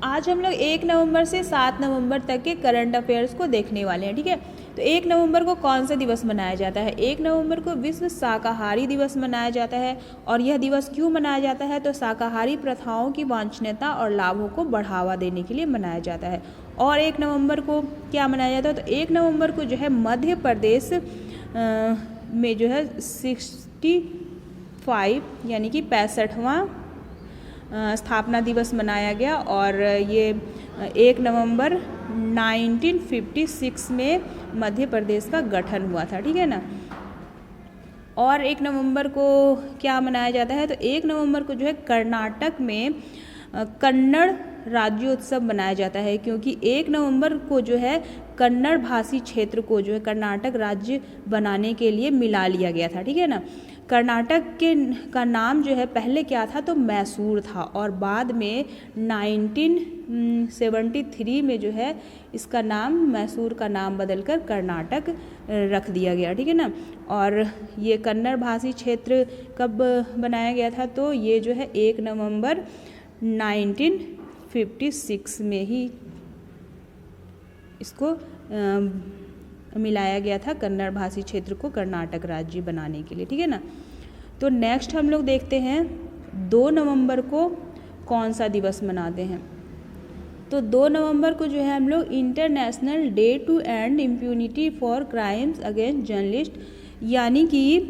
आज हम लोग 1 नवंबर से 7 नवंबर तक के करंट अफेयर्स को देखने वाले हैं, ठीक है। तो 1 नवंबर को कौन सा दिवस मनाया जाता है? 1 नवंबर को विश्व शाकाहारी दिवस मनाया जाता है। और यह दिवस क्यों मनाया जाता है? तो शाकाहारी प्रथाओं की वांछनीयता और लाभों को बढ़ावा देने के लिए मनाया जाता है। और 1 नवंबर को क्या मनाया जाता है? तो 1 नवंबर को जो है मध्य प्रदेश में जो है 65 यानी कि 65वां स्थापना दिवस मनाया गया। और ये 1 नवंबर 1956 में मध्य प्रदेश का गठन हुआ था, ठीक है ना। और 1 नवंबर को क्या मनाया जाता है? तो 1 नवंबर को जो है कर्नाटक में कन्नड़ राज्योत्सव मनाया जाता है, क्योंकि 1 नवंबर को जो है कन्नड़ भाषी क्षेत्र को जो है कर्नाटक राज्य बनाने के लिए मिला लिया गया था, ठीक है ना। कर्नाटक का नाम जो है पहले क्या था? तो मैसूर था, और बाद में 1973 में जो है इसका नाम मैसूर का नाम बदलकर कर्नाटक रख दिया गया, ठीक है ना। और ये कन्नड़ भाषी क्षेत्र कब बनाया गया था? तो ये जो है 1 नवंबर 1956 में ही इसको मिलाया गया था कन्नड़ भाषी क्षेत्र को कर्नाटक राज्य बनाने के लिए, ठीक है ना। तो नेक्स्ट हम लोग देखते हैं 2 नवंबर को कौन सा दिवस मनाते हैं। तो 2 नवंबर को जो है हम लोग international day to end impunity for crimes against journalist, यानी कि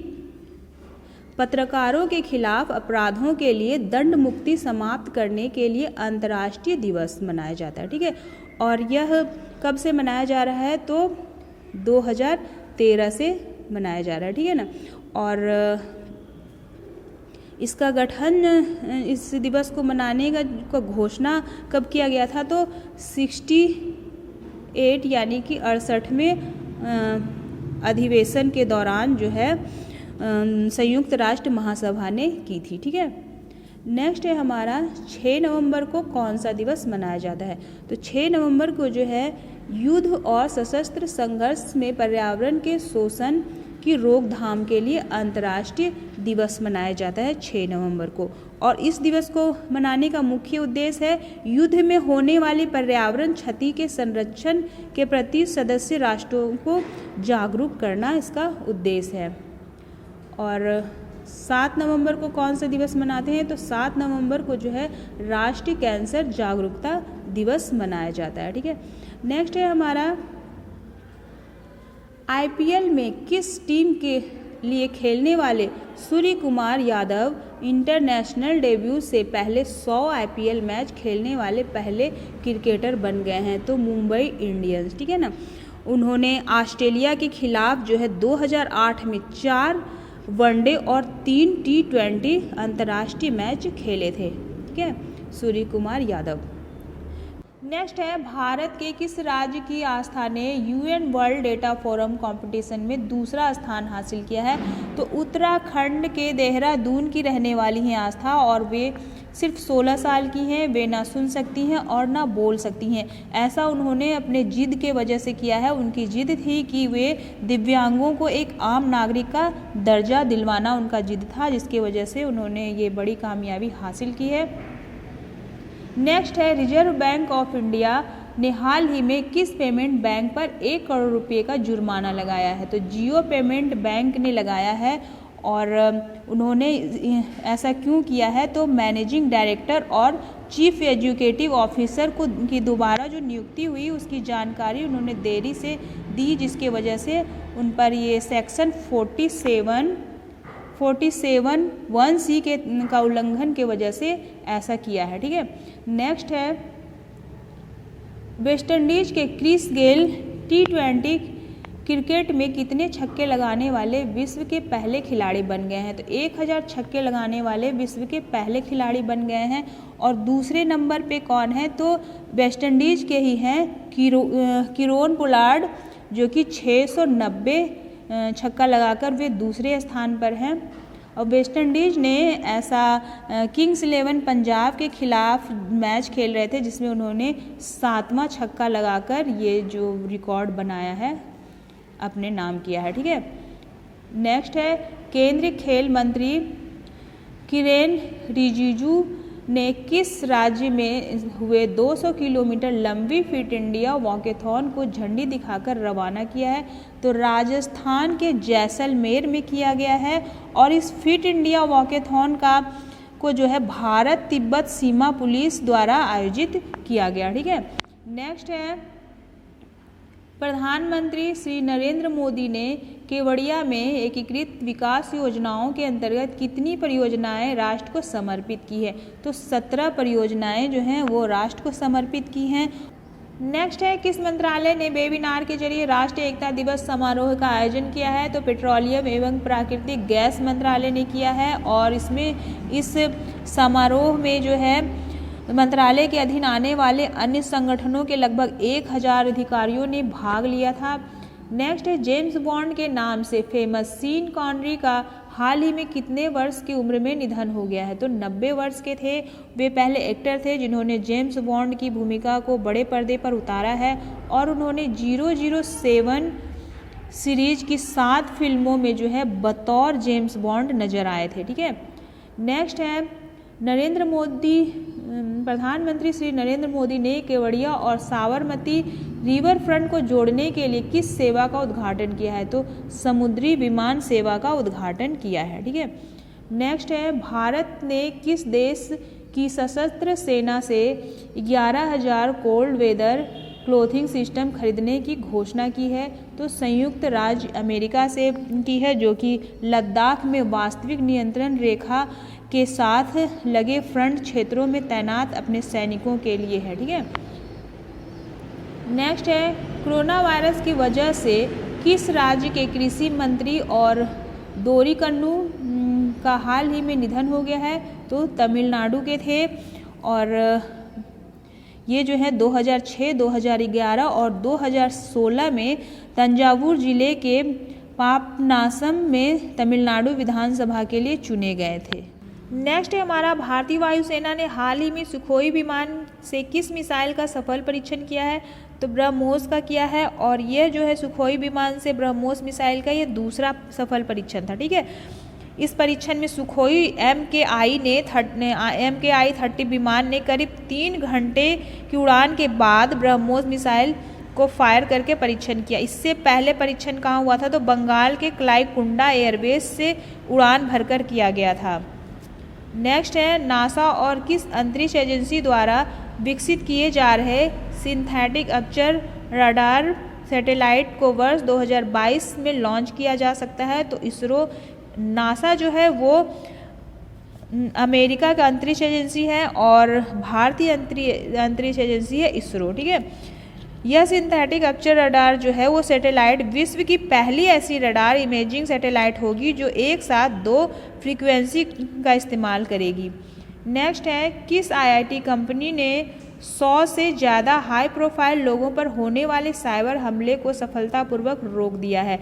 पत्रकारों के खिलाफ अपराधों के लिए दंड मुक्ति समाप्त करने के लिए अंतर्राष्ट्रीय दिवस मनाया जाता है, ठीक है। और यह कब से मनाया जा रहा है? तो 2013 से मनाया जा रहा है, ठीक है ना। और इसका गठन, इस दिवस को मनाने का घोषणा कब किया गया था? तो 68 यानी कि 68वें अधिवेशन के दौरान जो है संयुक्त राष्ट्र महासभा ने की थी, ठीक है। नेक्स्ट है हमारा 6 नवंबर को कौन सा दिवस मनाया जाता है? तो 6 नवंबर को जो है युद्ध और सशस्त्र संघर्ष में पर्यावरण के शोषण की रोकथाम के लिए अंतर्राष्ट्रीय दिवस मनाया जाता है 6 नवंबर को। और इस दिवस को मनाने का मुख्य उद्देश्य है युद्ध में होने वाली पर्यावरण क्षति के संरक्षण के प्रति सदस्य राष्ट्रों को जागरूक करना इसका उद्देश्य है। और 7 नवंबर को कौन सा दिवस मनाते हैं? तो 7 नवंबर को जो है राष्ट्रीय कैंसर जागरूकता दिवस मनाया जाता है, ठीक है। नेक्स्ट है हमारा IPL में किस टीम के लिए खेलने वाले सूर्य कुमार यादव इंटरनेशनल डेब्यू से पहले 100 IPL मैच खेलने वाले पहले क्रिकेटर बन गए हैं? तो मुंबई इंडियंस, ठीक है ना। उन्होंने ऑस्ट्रेलिया के खिलाफ जो है 2008 में 4 वनडे और 3 T20 अंतर्राष्ट्रीय मैच खेले थे, ठीक है, सूर्य कुमार यादव। नेक्स्ट है भारत के किस राज्य की आस्था ने UN world data forum competition में दूसरा स्थान हासिल किया है? तो उत्तराखंड के देहरादून की रहने वाली हैं आस्था, और वे सिर्फ 16 साल की हैं। वे ना सुन सकती हैं और ना बोल सकती हैं। ऐसा उन्होंने अपने जिद के वजह से किया है। उनकी जिद थी कि वे दिव्यांगों को एक आम नागरिक का दर्जा दिलवाना उनका जिद था, जिसकी वजह से उन्होंने ये बड़ी कामयाबी हासिल की है। नेक्स्ट है रिजर्व बैंक ऑफ इंडिया ने हाल ही में किस पेमेंट बैंक पर 1 करोड़ रुपये का जुर्माना लगाया है? तो जियो पेमेंट बैंक ने लगाया है। और उन्होंने ऐसा क्यों किया है? तो मैनेजिंग डायरेक्टर और चीफ एजुकेटिव ऑफिसर को की दोबारा जो नियुक्ति हुई उसकी जानकारी उन्होंने देरी से दी, जिसके वजह से उन पर ये सेक्शन 47(1)(c) का उल्लंघन के वजह से ऐसा किया है, ठीक है। नेक्स्ट है वेस्टइंडीज के क्रिस गेल T20 क्रिकेट में कितने छक्के लगाने वाले विश्व के पहले खिलाड़ी बन गए हैं? तो 1000 छक्के लगाने वाले विश्व के पहले खिलाड़ी बन गए हैं। और दूसरे नंबर पे कौन है? तो वेस्टइंडीज के ही हैं कीरोन पोलार्ड, जो कि 690 छक्का लगाकर वे दूसरे स्थान पर हैं। और वेस्टइंडीज ने ऐसा किंग्स 11 पंजाब के खिलाफ मैच खेल रहे थे, जिसमें उन्होंने 7वां छक्का लगाकर ये जो रिकॉर्ड बनाया है अपने नाम किया है, ठीक है। नेक्स्ट है केंद्रीय खेल मंत्री किरेन रिजिजू ने किस राज्य में हुए 200 किलोमीटर लंबी फिट इंडिया वॉकेथॉन को झंडी दिखाकर रवाना किया है? तो राजस्थान के जैसलमेर में किया गया है। और इस फिट इंडिया वॉकेथॉन को जो है भारत तिब्बत सीमा पुलिस द्वारा आयोजित किया गया। ठीक है, नेक्स्ट है, प्रधानमंत्री श्री नरेंद्र मोदी ने केवड़िया में एकीकृत विकास योजनाओं के अंतर्गत कितनी परियोजनाएं राष्ट्र को समर्पित की है? तो 17 परियोजनाएं जो हैं वो राष्ट्र को समर्पित की हैं। नेक्स्ट है, किस मंत्रालय ने वेबिनार के जरिए राष्ट्रीय एकता दिवस समारोह का आयोजन किया है? तो पेट्रोलियम एवं प्राकृतिक गैस मंत्रालय ने किया है। और इस समारोह में जो है मंत्रालय के अधीन आने वाले अन्य संगठनों के लगभग 1000 अधिकारियों ने भाग लिया था। नेक्स्ट है, जेम्स बॉन्ड के नाम से फेमस सीन कॉनरी का हाल ही में कितने वर्ष की उम्र में निधन हो गया है? तो 90 वर्ष के थे। वे पहले एक्टर थे जिन्होंने जेम्स बॉन्ड की भूमिका को बड़े पर्दे पर उतारा है और उन्होंने 007 सीरीज की 7 फिल्मों में जो है बतौर जेम्स बॉन्ड नजर आए थे। ठीक है, नेक्स्ट है, प्रधानमंत्री श्री नरेंद्र मोदी ने केवड़िया और साबरमती रिवर फ्रंट को जोड़ने के लिए किस सेवा का उद्घाटन किया है? तो समुद्री विमान सेवा का उद्घाटन किया है। ठीक है, नेक्स्ट है, भारत ने किस देश की सशस्त्र सेना से 11,000 कोल्ड वेदर क्लोथिंग सिस्टम खरीदने की घोषणा की है? तो संयुक्त राज्य अमेरिका से की है, जो कि लद्दाख में वास्तविक नियंत्रण रेखा के साथ लगे फ्रंट क्षेत्रों में तैनात अपने सैनिकों के लिए है। ठीक है, नेक्स्ट है, कोरोना वायरस की वजह से किस राज्य के कृषि मंत्री और दोरीकन्नू का हाल ही में निधन हो गया है? तो तमिलनाडु के थे। और ये जो है 2006, 2011 और 2016 में तंजावुर जिले के पापनासम में तमिलनाडु विधानसभा के लिए चुने गए थे। नेक्स्ट है हमारा, भारतीय वायुसेना ने हाल ही में सुखोई विमान से किस मिसाइल का सफल परीक्षण किया है? तो ब्रह्मोस का किया है। और ये जो है सुखोई विमान से ब्रह्मोस मिसाइल का ये दूसरा सफल परीक्षण था। ठीक है, इस परीक्षण में सुखोई MKI 30 विमान ने करीब 3 घंटे की उड़ान के बाद ब्रह्मोस मिसाइल को फायर करके परीक्षण किया। इससे पहले परीक्षण कहाँ हुआ था? तो बंगाल के क्लाईकुंडा एयरबेस से उड़ान भरकर किया गया था। नेक्स्ट है, नासा और किस अंतरिक्ष एजेंसी द्वारा विकसित किए जा रहे सिंथेटिक अपर्चर रडार सैटेलाइट को वर्ष 2022 में लॉन्च किया जा सकता है? तो इसरो। नासा जो है वो अमेरिका का अंतरिक्ष एजेंसी है और भारतीय अंतरिक्ष एजेंसी है इसरो। ठीक है, यह सिंथेटिक अपर्चर रडार जो है वो सैटेलाइट विश्व की पहली ऐसी रडार इमेजिंग सैटेलाइट होगी जो एक साथ 2 फ्रीक्वेंसी का इस्तेमाल करेगी। नेक्स्ट है, किस IIT कंपनी ने 100 से ज़्यादा हाई प्रोफाइल लोगों पर होने वाले साइबर हमले को सफलतापूर्वक रोक दिया है?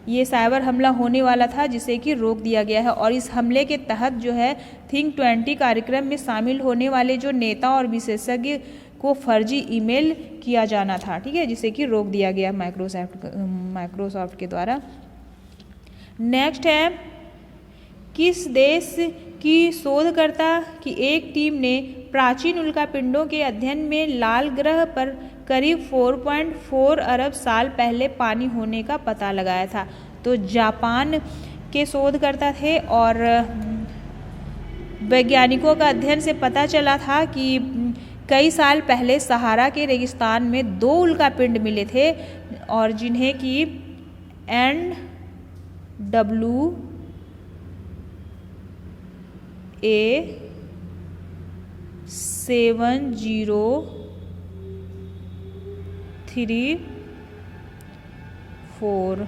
ये साइबर हमला होने वाला था जिसे कि रोक दिया गया है। और इस हमले के तहत जो है थिंक 20 कार्यक्रम में शामिल होने वाले जो नेता और विशेषज्ञ को फर्जी ईमेल किया जाना था। ठीक है, जिसे कि रोक दिया गया माइक्रोसॉफ्ट के द्वारा। नेक्स्ट है, किस देश की शोधकर्ता की एक टीम ने प्राचीन उल्कापिंडों के अध्ययन में लाल ग्रह पर करीब 4.4 अरब साल पहले पानी होने का पता लगाया था? तो जापान के शोधकर्ता थे। और वैज्ञानिकों का अध्ययन से पता चला था कि कई साल पहले सहारा के रेगिस्तान में 2 उल्कापिंड मिले थे और जिन्हें कि NWA7034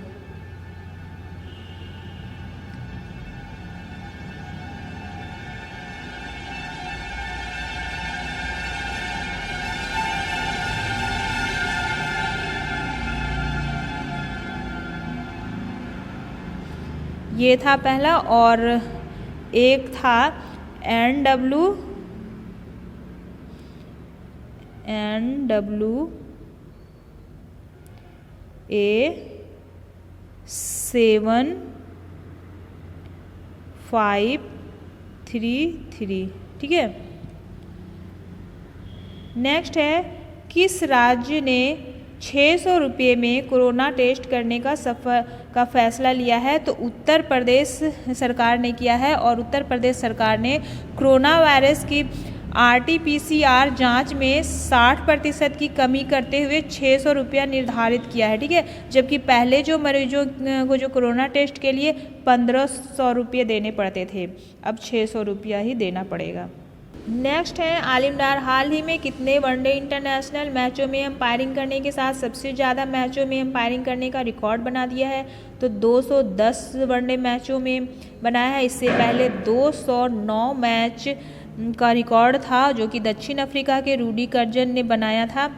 ये था पहला। और एक था NWA7533। ठीक है, नेक्स्ट है किस राज्य ने 600 रुपये में कोरोना टेस्ट करने का फैसला लिया है? तो उत्तर प्रदेश सरकार ने किया है और उत्तर प्रदेश सरकार ने कोरोना वायरस की RT-PCR जांच में 60% की कमी करते हुए 600 रुपया निर्धारित किया है। ठीक है, जबकि पहले जो मरीजों को जो कोरोना टेस्ट के लिए 1500 रुपये देने पड़ते थे, अब 600 रुपया ही देना पड़ेगा। नेक्स्ट है आलिम डार हाल ही में कितने वनडे इंटरनेशनल मैचों में अंपायरिंग करने के साथ सबसे ज़्यादा मैचों में अंपायरिंग करने का रिकॉर्ड बना दिया है? तो 210 वनडे मैचों में बनाया है। इससे पहले 209 मैच का रिकॉर्ड था जो कि दक्षिण अफ्रीका के रूडी कर्जन ने बनाया था।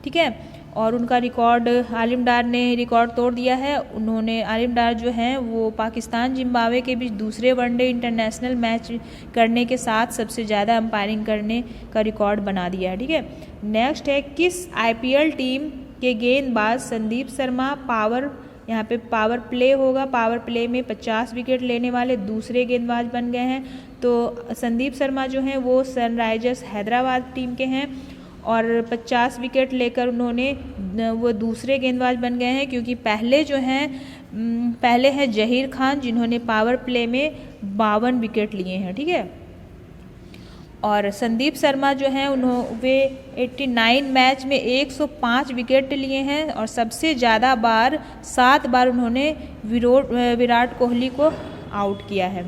ठीक है, और उनका रिकॉर्ड आलिम डार ने रिकॉर्ड तोड़ दिया है। उन्होंने आलिम डार जो हैं वो पाकिस्तान जिम्बाब्वे के बीच दूसरे वनडे इंटरनेशनल मैच करने के साथ सबसे ज़्यादा अंपायरिंग करने का रिकॉर्ड बना दिया है। ठीक है, नेक्स्ट है किस IPL टीम के गेंदबाज संदीप शर्मा यहाँ पे पावर प्ले होगा, पावर प्ले में 50 विकेट लेने वाले दूसरे गेंदबाज बन गए हैं। तो संदीप शर्मा जो हैं वो सनराइजर्स हैदराबाद टीम के हैं और 50 विकेट लेकर उन्होंने वो दूसरे गेंदबाज बन गए हैं, क्योंकि पहले हैं जहीर खान जिन्होंने पावर प्ले में 52 विकेट लिए हैं। ठीक है, और संदीप शर्मा जो हैं वे 89 मैच में 105 विकेट लिए हैं और सबसे ज़्यादा 7 बार उन्होंने विराट कोहली को आउट किया है।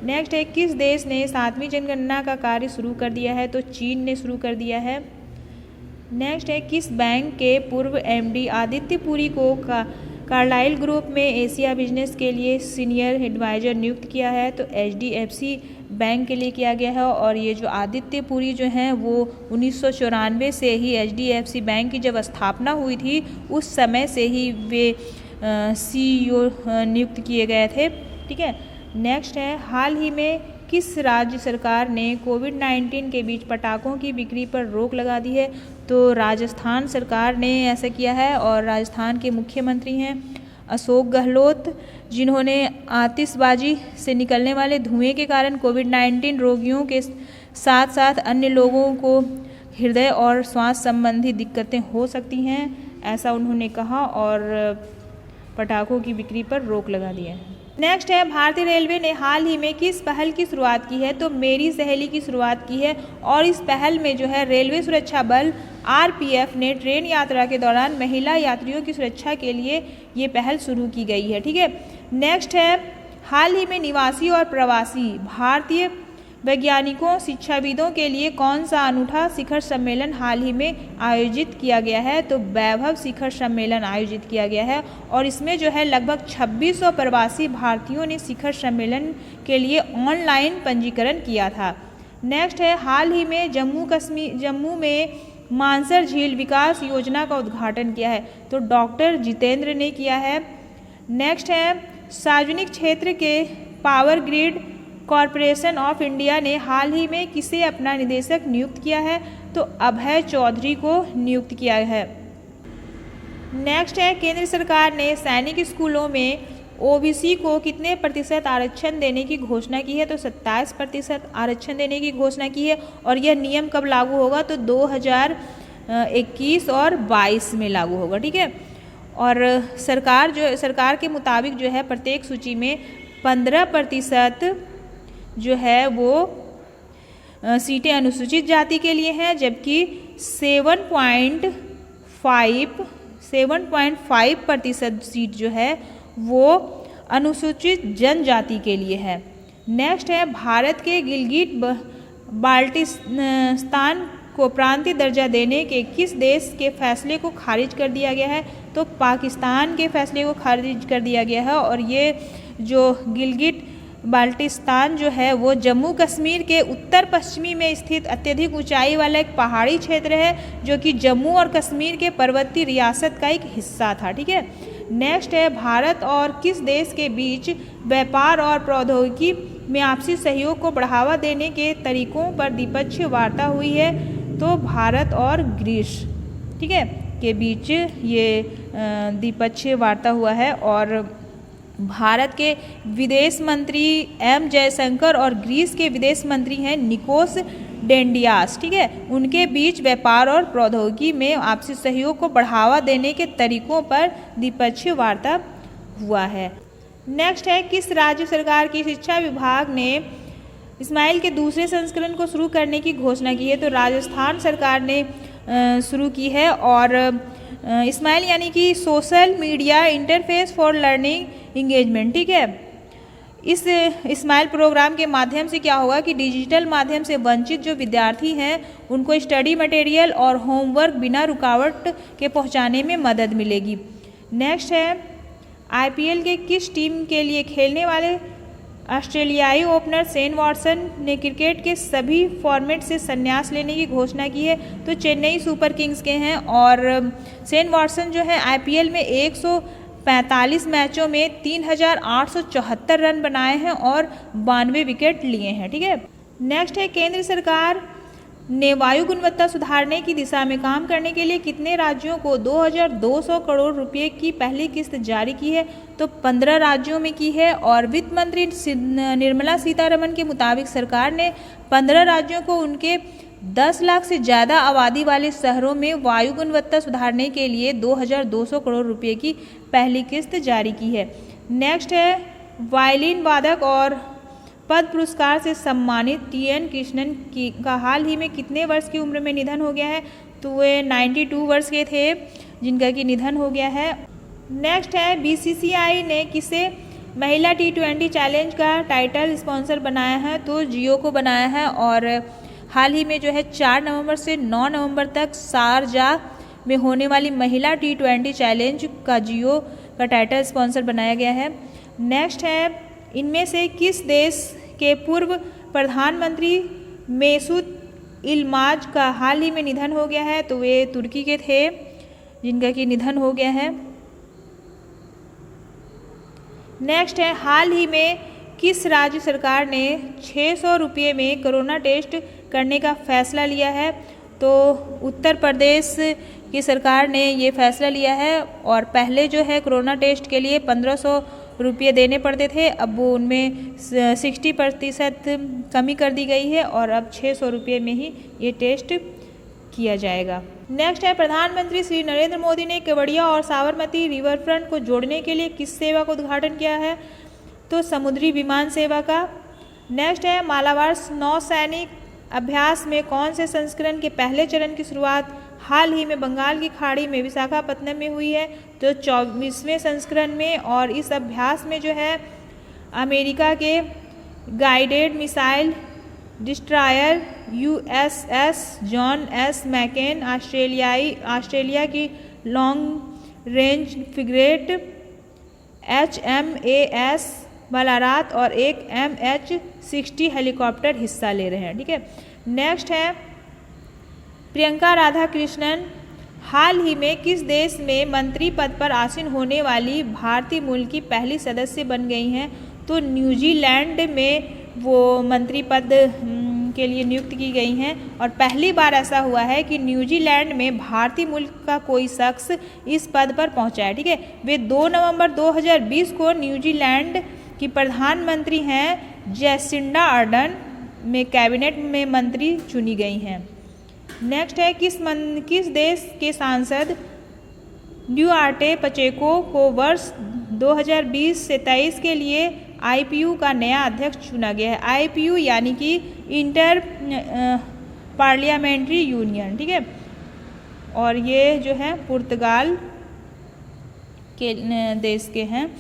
नेक्स्ट है किस देश ने 7वीं जनगणना का कार्य शुरू कर दिया है? तो चीन ने शुरू कर दिया है। नेक्स्ट है किस बैंक के पूर्व MD आदित्य पुरी को कार्लाइल ग्रुप में एशिया बिजनेस के लिए सीनियर एडवाइजर नियुक्त किया है? तो HDFC बैंक के लिए किया गया है। और ये जो आदित्य पुरी जो हैं वो 1994 से ही HDFC बैंक की जब स्थापना हुई थी उस समय से ही वे CEO नियुक्त किए गए थे। ठीक है, नेक्स्ट है हाल ही में किस राज्य सरकार ने कोविड-19 के बीच पटाखों की बिक्री पर रोक लगा दी है? तो राजस्थान सरकार ने ऐसा किया है और राजस्थान के मुख्यमंत्री हैं अशोक गहलोत, जिन्होंने आतिशबाजी से निकलने वाले धुएं के कारण कोविड-19 रोगियों के साथ साथ अन्य लोगों को हृदय और श्वास संबंधी दिक्कतें हो सकती हैं, ऐसा उन्होंने कहा और पटाखों की बिक्री पर रोक लगा दिया है। नेक्स्ट है भारतीय रेलवे ने हाल ही में किस पहल की शुरुआत की है? तो मेरी सहेली की शुरुआत की है और इस पहल में जो है रेलवे सुरक्षा बल RPF ने ट्रेन यात्रा के दौरान महिला यात्रियों की सुरक्षा के लिए ये पहल शुरू की गई है। ठीक है, नेक्स्ट है हाल ही में निवासी और प्रवासी भारतीय वैज्ञानिकों शिक्षाविदों के लिए कौन सा अनूठा शिखर सम्मेलन हाल ही में आयोजित किया गया है? तो वैभव शिखर सम्मेलन आयोजित किया गया है और इसमें जो है लगभग 2600 प्रवासी भारतीयों ने शिखर सम्मेलन के लिए ऑनलाइन पंजीकरण किया था। नेक्स्ट है हाल ही में जम्मू में मानसर झील विकास योजना का उद्घाटन किया है? तो डॉक्टर जितेंद्र ने किया है। नेक्स्ट है सार्वजनिक क्षेत्र के power grid corporation of India ने हाल ही में किसे अपना निदेशक नियुक्त किया है? तो अभय चौधरी को नियुक्त किया है। नेक्स्ट है केंद्र सरकार ने सैनिक स्कूलों में OBC को कितने प्रतिशत आरक्षण देने की घोषणा की है? तो 27% आरक्षण देने की घोषणा की है और यह नियम कब लागू होगा? तो 2021 और 22 में लागू होगा। ठीक है, और सरकार के मुताबिक जो है प्रत्येक सूची में 15% जो है वो सीटें अनुसूचित जाति के लिए हैं, जबकि 7.5% सीट जो है वो अनुसूचित जनजाति के लिए है। नेक्स्ट है भारत के गिलगिट बाल्टिस्तान को प्रांतीय दर्जा देने के किस देश के फैसले को खारिज कर दिया गया है? तो पाकिस्तान के फैसले को खारिज कर दिया गया है और ये जो गिलगिट बाल्टिस्तान जो है वो जम्मू कश्मीर के उत्तर पश्चिमी में स्थित अत्यधिक ऊंचाई वाला एक पहाड़ी क्षेत्र है जो कि जम्मू और कश्मीर के पर्वतीय रियासत का एक हिस्सा था। ठीक है, नेक्स्ट है भारत और किस देश के बीच व्यापार और प्रौद्योगिकी में आपसी सहयोग को बढ़ावा देने के तरीकों पर द्विपक्षीय वार्ता हुई है? तो भारत और ग्रीस, ठीक है, के बीच ये द्विपक्षीय वार्ता हुआ है और भारत के विदेश मंत्री M जयशंकर और ग्रीस के विदेश मंत्री हैं निकोस डेंडियास, ठीक है, उनके बीच व्यापार और प्रौद्योगिकी में आपसी सहयोग को बढ़ावा देने के तरीकों पर द्विपक्षीय वार्ता हुआ है। नेक्स्ट है, किस राज्य सरकार की शिक्षा विभाग ने इस्माइल के दूसरे संस्करण को शुरू करने की घोषणा की है? तो राजस्थान सरकार ने शुरू की है। और इस्माइल यानी कि social media interface for learning engagement, ठीक है। इस इस्माइल प्रोग्राम के माध्यम से क्या होगा कि डिजिटल माध्यम से वंचित जो विद्यार्थी हैं उनको स्टडी मटेरियल और होमवर्क बिना रुकावट के पहुंचाने में मदद मिलेगी। नेक्स्ट है, आईपीएल के किस टीम के लिए खेलने वाले ऑस्ट्रेलियाई ओपनर शेन वॉटसन ने क्रिकेट के सभी फॉर्मेट से संन्यास लेने की घोषणा की है? तो चेन्नई सुपर किंग्स के हैं। और शेन वॉटसन जो है आईपीएल में 145 मैचों में 3,874 रन बनाए हैं और 92 विकेट लिए हैं, ठीक है। नेक्स्ट है, केंद्र सरकार ने वायु गुणवत्ता सुधारने की दिशा में काम करने के लिए कितने राज्यों को 2,200 करोड़ रुपए की पहली किस्त जारी की है? तो 15 राज्यों में की है। और वित्त मंत्री निर्मला सीतारमण के मुताबिक सरकार ने 15 राज्यों को उनके 10 लाख से ज़्यादा आबादी वाले शहरों में वायु गुणवत्ता सुधारने के लिए 2,200 करोड़ रुपए की पहली किस्त जारी की है। नेक्स्ट है, वायलिन वादक और पद्म पुरस्कार से सम्मानित टी.एन. कृष्णन का हाल ही में कितने वर्ष की उम्र में निधन हो गया है? तो वे 92 वर्ष के थे जिनका कि निधन हो गया है। नेक्स्ट है, बीसीसीआई ने किसे महिला T20 चैलेंज का टाइटल स्पॉन्सर बनाया है? तो जियो को बनाया है। और हाल ही में जो है 4 नवंबर से 9 नवंबर तक शारजाह में होने वाली महिला T20 चैलेंज का जियो का टाइटल स्पॉन्सर बनाया गया है। नेक्स्ट है, इनमें से किस देश के पूर्व प्रधानमंत्री मेसूद इल्माज का हाल ही में निधन हो गया है? तो वे तुर्की के थे जिनका कि निधन हो गया है। नेक्स्ट है, हाल ही में किस राज्य सरकार ने 600 रुपये में कोरोना टेस्ट करने का फैसला लिया है? तो उत्तर प्रदेश की सरकार ने ये फैसला लिया है। और पहले जो है कोरोना टेस्ट के लिए 1,500 रुपये देने पड़ते थे, अब वो उनमें 60% कमी कर दी गई है और अब 600 रुपये में ही ये टेस्ट किया जाएगा। नेक्स्ट है, प्रधानमंत्री श्री नरेंद्र मोदी ने केवड़िया और साबरमती रिवरफ्रंट को जोड़ने के लिए किस सेवा का उद्घाटन किया है? तो समुद्री विमान सेवा का। नेक्स्ट है, मालाबार नौसैनिक अभ्यास में कौन से संस्करण के पहले चरण की शुरुआत हाल ही में बंगाल की खाड़ी में विशाखापत्तनम में हुई है? तो 24वें संस्करण में। और इस अभ्यास में जो है अमेरिका के guided missile destroyer USS John S McCain, Australia की long range frigate HMAS Ballarat और एक MH-60 हेलीकॉप्टर हिस्सा ले रहे हैं, ठीक है। नेक्स्ट है, प्रियंका राधाकृष्णन हाल ही में किस देश में मंत्री पद पर आसीन होने वाली भारतीय मूल की पहली सदस्य बन गई हैं? तो न्यूजीलैंड में वो मंत्री पद के लिए नियुक्त की गई हैं। और पहली बार ऐसा हुआ है कि न्यूजीलैंड में भारतीय मूल का कोई शख्स इस पद पर पहुंचा है, ठीक है। वे 2 नवंबर 2020 को न्यूजीलैंड की प्रधानमंत्री हैं जैसिंडा आर्डन में कैबिनेट में मंत्री चुनी गई हैं। नेक्स्ट है, किस देश के सांसद ड्यूआर्टे पचेको को वर्ष 2020 से 23 के लिए IPU का नया अध्यक्ष चुना गया है? IPU यानी कि इंटर पार्लियामेंट्री यूनियन, ठीक है। और ये जो है पुर्तगाल के देश के हैं।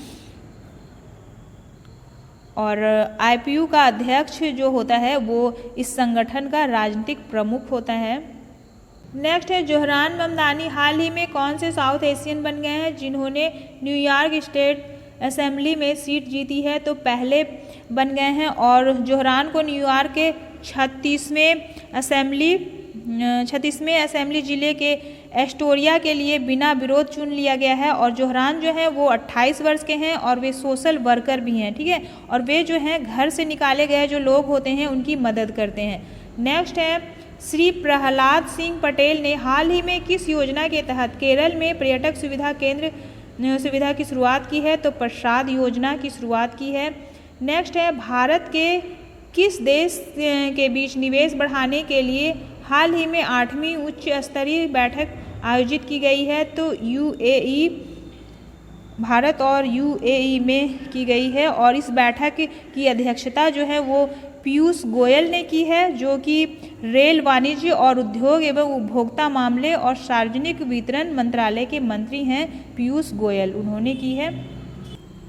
और IPU का अध्यक्ष जो होता है वो इस संगठन का राजनीतिक प्रमुख होता है। नेक्स्ट है, जोहरान ममदानी हाल ही में कौन से साउथ एशियन बन गए हैं जिन्होंने न्यूयॉर्क स्टेट असेंबली में सीट जीती है? तो पहले बन गए हैं। और जोहरान को न्यूयॉर्क के 36वें असेंबली जिले के एस्टोरिया के लिए बिना विरोध चुन लिया गया है। और जोहरान जो है वो 28 वर्ष के हैं और वे सोशल वर्कर भी हैं, ठीक है। और वे जो हैं घर से निकाले गए जो लोग होते हैं उनकी मदद करते हैं। नेक्स्ट है, श्री प्रहलाद सिंह पटेल ने हाल ही में किस योजना के तहत केरल में पर्यटक सुविधा केंद्र सुविधा की शुरुआत की है? तो प्रसाद योजना की शुरुआत की है। नेक्स्ट है, भारत के किस देश के बीच निवेश बढ़ाने के लिए हाल ही में 8वीं उच्च स्तरीय बैठक आयोजित की गई है? तो यूएई, भारत और यूएई में की गई है। और इस बैठक की अध्यक्षता जो है वो पीयूष गोयल ने की है, जो कि रेल, वाणिज्य और उद्योग एवं उपभोक्ता मामले और सार्वजनिक वितरण मंत्रालय के मंत्री हैं पीयूष गोयल, उन्होंने की है।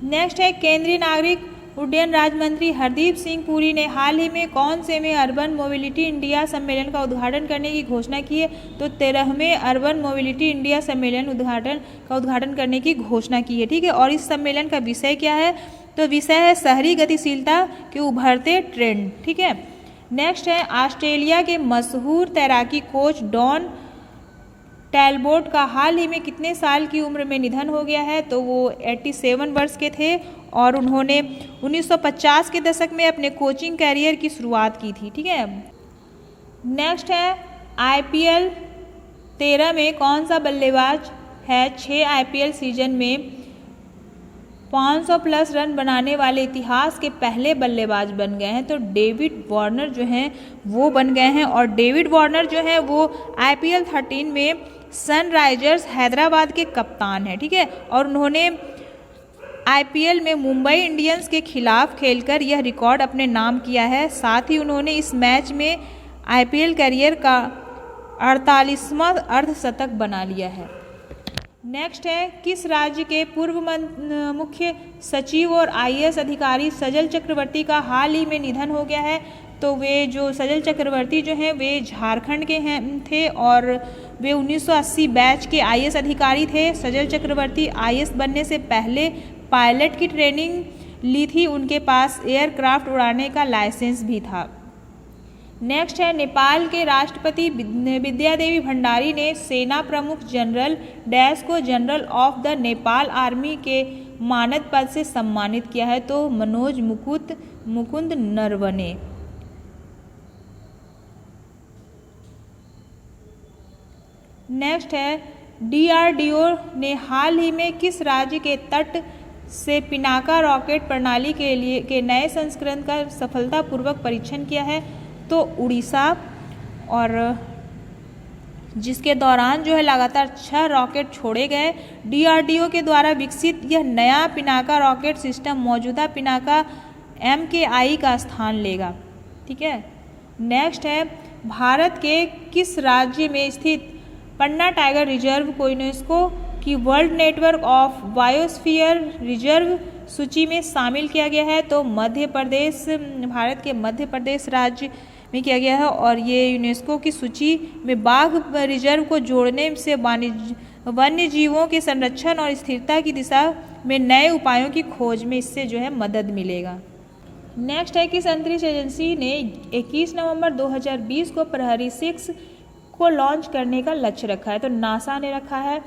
नेक्स्ट है, केंद्रीय नागरिक उड्डयन राज्य मंत्री हरदीप सिंह पुरी ने हाल ही में कौन से में अर्बन मोबिलिटी इंडिया सम्मेलन का उद्घाटन करने की घोषणा की है? तो 13वें अर्बन मोबिलिटी इंडिया सम्मेलन उद्घाटन करने की घोषणा की है। ठीक है, और इस सम्मेलन का विषय क्या है? तो विषय है शहरी गतिशीलता के उभरते ट्रेंड। ठीक है, नेक्स्ट है, ऑस्ट्रेलिया के मशहूर तैराकी कोच डॉन टैलबोट का हाल ही में कितने साल की उम्र में निधन हो गया है? तो वो 87 वर्ष के थे और उन्होंने 1950 के दशक में अपने कोचिंग कैरियर की शुरुआत की थी। ठीक है, नेक्स्ट है, आईपीएल 13 में कौन सा बल्लेबाज है 6 आईपीएल सीजन में 500 प्लस रन बनाने वाले इतिहास के पहले बल्लेबाज बन गए हैं? तो डेविड वार्नर जो हैं वो बन गए हैं। और डेविड वार्नर जो है वो आईपीएल 13 में सनराइजर्स हैदराबाद के कप्तान हैं। ठीक है, और उन्होंने आईपीएल में मुंबई इंडियंस के खिलाफ खेलकर यह रिकॉर्ड अपने नाम किया है। साथ ही उन्होंने इस मैच में आईपीएल करियर का 48वां अर्धशतक बना लिया है। नेक्स्ट है, किस राज्य के पूर्व मुख्य सचिव और आईएएस अधिकारी सजल चक्रवर्ती का हाल ही में निधन हो गया है? तो वे जो सजल चक्रवर्ती जो हैं वे झारखंड के थे और वे 1980 बैच के आईएएस अधिकारी थे। सजल चक्रवर्ती आईएएस बनने से पहले पायलट की ट्रेनिंग ली थी, उनके पास एयरक्राफ्ट उड़ाने का लाइसेंस भी था। नेक्स्ट है, नेपाल के राष्ट्रपति विद्यादेवी भंडारी ने सेना प्रमुख जनरल डैश को general of the Nepal army के मानद पद से सम्मानित किया है? तो मनोज मुकुंद नरवणे। नेक्स्ट है, डीआरडीओ ने हाल ही में किस राज्य के तट से पिनाका रॉकेट प्रणाली के नए संस्करण का सफलतापूर्वक परीक्षण किया है? तो उड़ीसा, और जिसके दौरान जो है लगातार 6 रॉकेट छोड़े गए। डीआरडीओ के द्वारा विकसित यह नया पिनाका रॉकेट सिस्टम मौजूदा पिनाका MKI का स्थान लेगा। ठीक है, नेक्स्ट है, भारत के किस राज्य में स्थित पन्ना टाइगर रिजर्व को यूनेस्को की world network of biosphere reserve सूची में शामिल किया गया है? तो मध्य प्रदेश, भारत के मध्य प्रदेश राज्य में किया गया है। और ये यूनेस्को की सूची में बाघ रिजर्व को जोड़ने से वन्य जीवों के संरक्षण और स्थिरता की दिशा में नए उपायों की खोज में इससे जो है मदद मिलेगा। नेक्स्ट है, किस अंतरिक्ष एजेंसी ने 21 नवंबर 2020 को प्रहरी 6 को लॉन्च करने का लक्ष्य रखा है? तो नासा ने रखा है।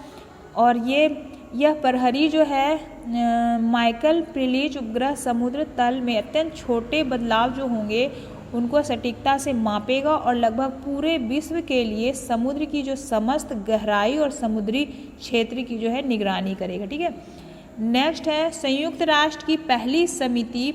और यह प्रहरी जो है माइकल प्रिलीज उपग्रह समुद्र तल में अत्यंत छोटे बदलाव जो होंगे उनको सटीकता से मापेगा और लगभग पूरे विश्व के लिए समुद्र की जो समस्त गहराई और समुद्री क्षेत्र की जो है निगरानी करेगा। ठीक है, नेक्स्ट है, संयुक्त राष्ट्र की पहली समिति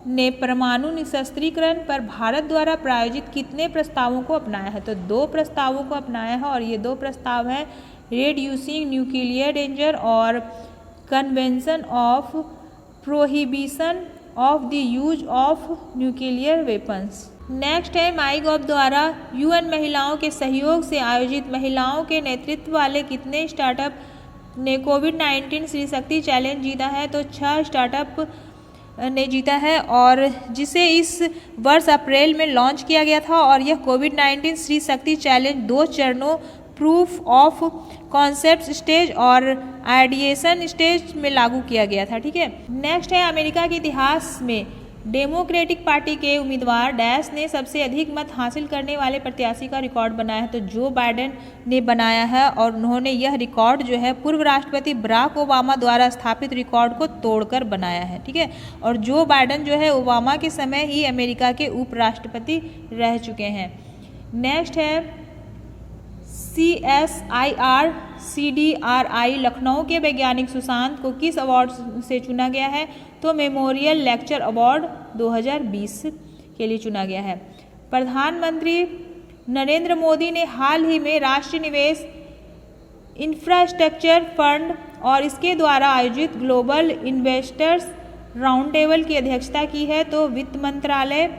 ने परमाणु निशस्त्रीकरण पर भारत द्वारा प्रायोजित कितने प्रस्तावों को अपनाया है? तो 2 प्रस्तावों को अपनाया है और ये 2 प्रस्ताव हैं रेड्यूसिंग न्यूक्लियर डेंजर और convention of prohibition of the use of nuclear weapons. Next है, माईगॉव द्वारा यूएन महिलाओं के सहयोग से आयोजित महिलाओं के नेतृत्व वाले कितने स्टार्टअप ने कोविड-19 श्री शक्ति चैलेंज जीता है? तो 6 स्टार्टअप ने जीता है और जिसे इस वर्ष अप्रैल में लॉन्च किया गया था। और यह कोविड-19 श्री शक्ति चैलेंज 2 चरणों प्रूफ ऑफ कॉन्सेप्ट स्टेज और आइडिएशन स्टेज में लागू किया गया था। ठीक है, नेक्स्ट है, अमेरिका के इतिहास में डेमोक्रेटिक पार्टी के उम्मीदवार डैश ने सबसे अधिक मत हासिल करने वाले प्रत्याशी का रिकॉर्ड बनाया है? तो जो बाइडेन ने बनाया है और उन्होंने यह रिकॉर्ड जो है पूर्व राष्ट्रपति बराक ओबामा द्वारा स्थापित रिकॉर्ड को तोड़कर बनाया है। ठीक है, और जो बाइडेन जो है ओबामा के समय ही अमेरिका के उपराष्ट्रपति रह चुके हैं। नेक्स्ट है, CSIR CDRI लखनऊ के वैज्ञानिक सुशांत को किस अवार्ड से चुना गया है? तो मेमोरियल लेक्चर अवार्ड 2020 के लिए चुना गया है। प्रधानमंत्री नरेंद्र मोदी ने हाल ही में राष्ट्रीय निवेश इंफ्रास्ट्रक्चर फंड और इसके द्वारा आयोजित ग्लोबल इन्वेस्टर्स राउंड टेबल की अध्यक्षता की है, तो वित्त मंत्रालय।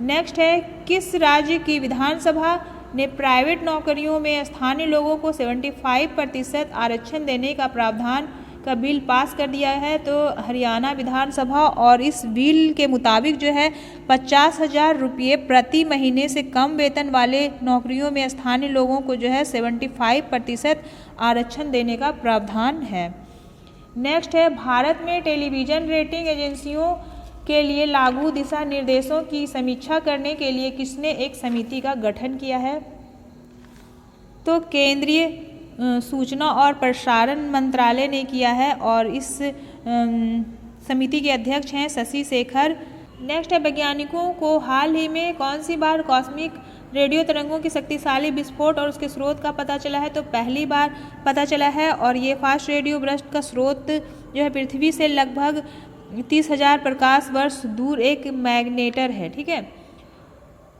नेक्स्ट है, किस राज्य की विधानसभा ने प्राइवेट नौकरियों में स्थानीय लोगों को 75% आरक्षण देने का प्रावधान का बिल पास कर दिया है, तो हरियाणा विधानसभा। और इस बिल के मुताबिक जो है 50,000 रुपये प्रति महीने से कम वेतन वाले नौकरियों में स्थानीय लोगों को जो है 75% आरक्षण देने का प्रावधान है। नेक्स्ट है, भारत में टेलीविज़न रेटिंग एजेंसियों के लिए लागू दिशा निर्देशों की समीक्षा करने के लिए किसने एक समिति का गठन किया है, तो केंद्रीय सूचना और प्रसारण मंत्रालय ने किया है और इस समिति के अध्यक्ष हैं शशि शेखर। नेक्स्ट है, वैज्ञानिकों को हाल ही में कौन सी बार कॉस्मिक रेडियो तरंगों की शक्तिशाली विस्फोट और उसके स्रोत का पता चला है, तो पहली बार पता चला है। और ये फास्ट रेडियो बर्स्ट का स्रोत जो है पृथ्वी से लगभग 30,000 प्रकाश वर्ष दूर एक मैग्नेटर है। ठीक है।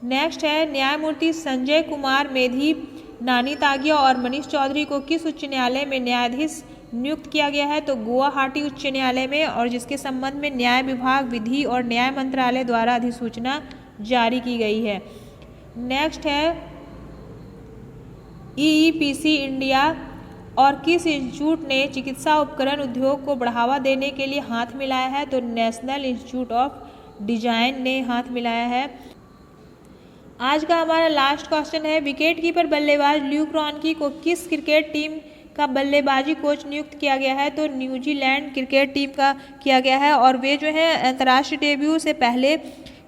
नेक्स्ट है, न्यायमूर्ति संजय कुमार मेधी, नानी तागिया और मनीष चौधरी को किस उच्च न्यायालय में न्यायाधीश नियुक्त किया गया है, तो गुवाहाटी उच्च न्यायालय में, और जिसके संबंध में न्याय विभाग, विधि और न्याय मंत्रालय द्वारा अधिसूचना जारी की गई है। नेक्स्ट है, ईईपीसी इंडिया और किस इंस्टीट्यूट ने चिकित्सा उपकरण उद्योग को बढ़ावा देने के लिए हाथ मिलाया है, तो नेशनल इंस्टीट्यूट ऑफ डिजाइन ने हाथ मिलाया है। आज का हमारा लास्ट क्वेश्चन है, विकेट कीपर बल्लेबाज ल्यूक रॉनकी को किस क्रिकेट टीम का बल्लेबाजी कोच नियुक्त किया गया है, तो न्यूजीलैंड क्रिकेट टीम का किया गया है। और वे जो है अंतर्राष्ट्रीय डेब्यू से पहले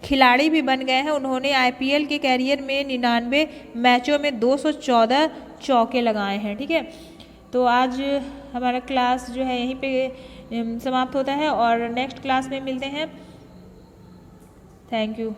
खिलाड़ी भी बन गए हैं। उन्होंने आईपीएल के कैरियर में 99 मैचों में 214 चौके लगाए हैं। ठीक है, तो आज हमारा क्लास जो है यहीं पे समाप्त होता है और नेक्स्ट क्लास में मिलते हैं। Thank you.